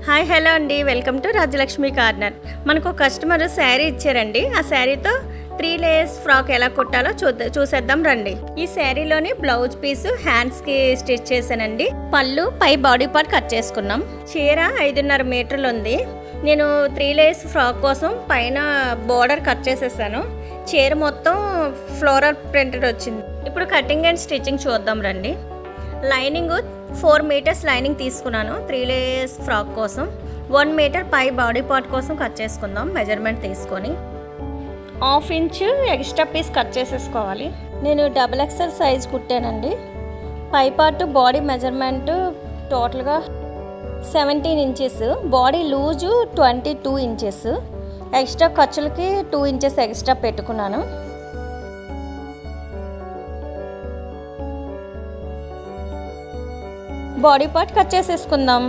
Hi hello అండి, welcome to Rajalakshmi corner. మనకు customer sari ఇచ్చారండి. ఆ శారీతో 3 లేయర్స్ ఫ్రాక్ ఎలా కుట్టాలో చూసేద్దాం రండి. ఈ శారీలోని బ్లౌజ్ పీస్ హ్యాండ్స్కి స్టిచ్ చేశానండి. పళ్ళు పై బాడీ పార్ట్ కట్ చేసుకున్నాం. చీర 5.5 మీటర్లు ఉంది. నేను 3 లేయర్స్ ఫ్రాక్ కోసం పైన బోర్డర్ కట్ చేసేసాను. చీర మొత్తం ఫ్లోరల్ ప్రింటెడ్ వచ్చింది. ఇప్పుడు కటింగ్ అండ్ స్టిచ్చింగ్ చూద్దాం రండి. లైనింగ్ 4 మీటర్స్ లైనింగ్ తీసుకున్నాను 3 లేయర్స్ ఫ్రాక్ కోసం. 1 మీటర్ పై బాడీ పార్ట్ కోసం కట్ చేసుకుందాం. మెజర్మెంట్ తీసుకొని 1/2 ఇంచ్ ఎక్స్ట్రా పీస్ కట్ చేసేసుకోవాలి. నేను XXL సైజ్ కుట్టానండి. పై పార్ట్ బాడీ మెజర్మెంట్ టోటల్గా 17 inches, body loose 22 inches. Extra ఖర్చులకి 2 ఇంచెస్ ఎక్స్ట్రా పెట్టుకున్నాను. బాడీ పార్ట్ కట్ చేసేసుకుందాం.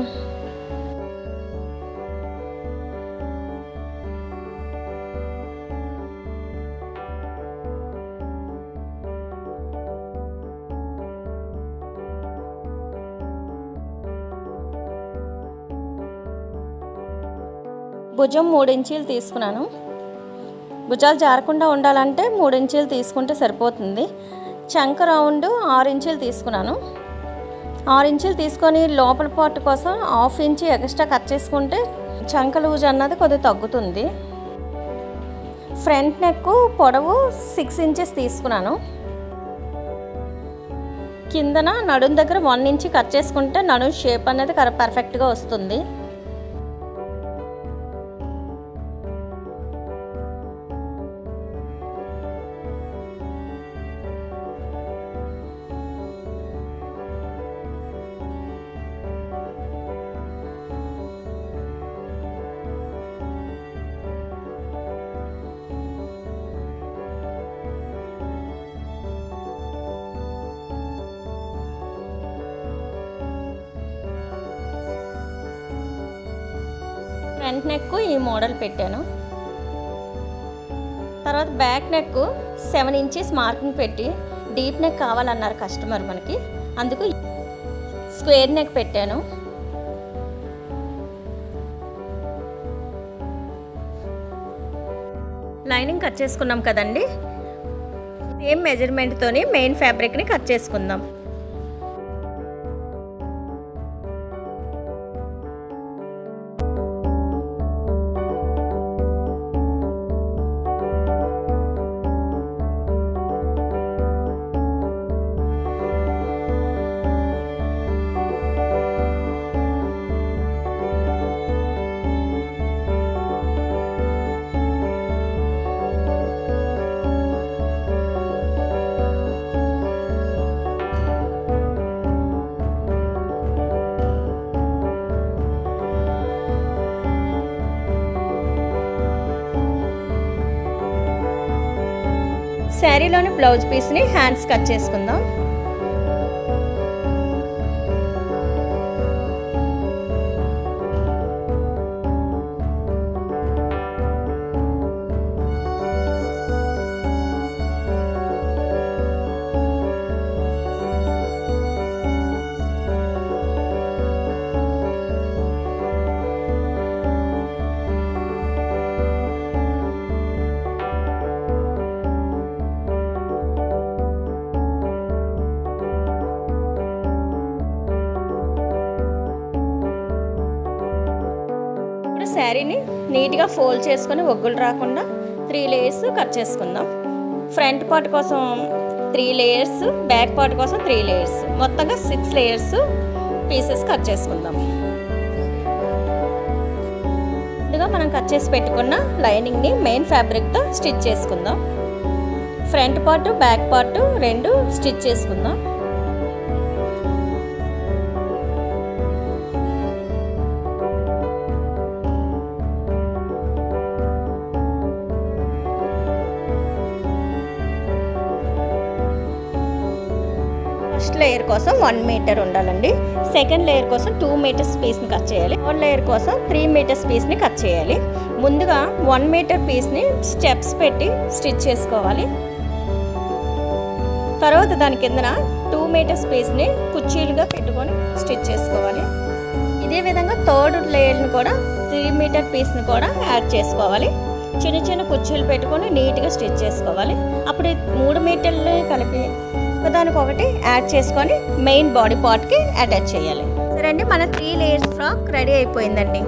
భుజం 3 ఇంచీలు తీసుకున్నాను. భుజాలు జారకుండా ఉండాలంటే 3 ఇంచీలు తీసుకుంటే సరిపోతుంది. చంక రౌండ్ 6 ఇంచీలు తీసుకున్నాను. 6 ఇంచులు తీసుకొని లోపల పార్ట్ కోసం 1/2 ఇంచ్ ఎక్స్ట్రా కట్ చేసుకుంటే చంక లూజ్ అన్నది కొద్దిగా తగ్గుతుంది. ఫ్రంట్ నెక్ పొడవు 6 ఇంచెస్ తీసుకున్నాను. కిందన నడుం దగ్గర 1 ఇంచ్ కట్ చేసుకుంటే నడుం షేప్ అనేది పర్ఫెక్ట్గా వస్తుంది. ఫ్రంట్ నెక్ ఈ మోడల్ పెట్టాను. తర్వాత బ్యాక్ నెక్ 7 ఇంచెస్ మార్కింగ్ పెట్టి డీప్ నెక్ కావాలన్నారు కస్టమర్ మనకి, అందుకు స్క్వేర్ నెక్ పెట్టాను. లైనింగ్ కట్ చేసుకున్నాం కదండి. సేమ్ మెజర్మెంట్తోని మెయిన్ ఫ్యాబ్రిక్ని కట్ చేసుకుందాం. శారీలోని బ్లౌజ్ పీస్ని హ్యాండ్స్ కట్ చేసుకుందాం. శారీని నీట్గా ఫోల్డ్ చేసుకొని ఒగ్గులు రాకుండా 3 లేయర్స్ కట్ చేసుకుందాం. ఫ్రంట్ పార్ట్ కోసం 3 లేయర్స్, బ్యాక్ పార్ట్ కోసం 3 లేయర్స్, మొత్తంగా 6 లేయర్స్ పీసెస్ కట్ చేసుకుందాం. ముందుగా మనం కట్ చేసి పెట్టుకున్న లైనింగ్ని మెయిన్ ఫ్యాబ్రిక్తో స్టిచ్ చేసుకుందాం. Front part back part 2 stitch చేసుకుందాం. ఫస్ట్ లేయర్ కోసం 1 మీటర్ ఉండాలండి. సెకండ్ లేయర్ కోసం 2 మీటర్స్ పీస్ని కట్ చేయాలి. థర్డ్ లేయర్ కోసం 3 మీటర్స్ పీస్ని కట్ చేయాలి. ముందుగా 1 మీటర్ పీస్ని స్టెప్స్ పెట్టి స్టిచ్ చేసుకోవాలి. తర్వాత దాని కిందన 2 మీటర్స్ పీస్ని కుర్చీలుగా పెట్టుకొని స్టిచ్ చేసుకోవాలి. ఇదే విధంగా థర్డ్ లేయర్ని కూడా 3 మీటర్ పీస్ని కూడా యాడ్ చేసుకోవాలి. చిన్న చిన్న కుర్చీలు పెట్టుకొని నీట్గా స్టిచ్ చేసుకోవాలి. అప్పుడు 3 మీటర్లు కలిపి దానికొకటి యాడ్ చేసుకొని మెయిన్ బాడీ పార్ట్కి అటాచ్ చేయాలి. సరే అండి, మన 3 లేయర్స్ ఫ్రాక్ రెడీ అయిపోయిందండి.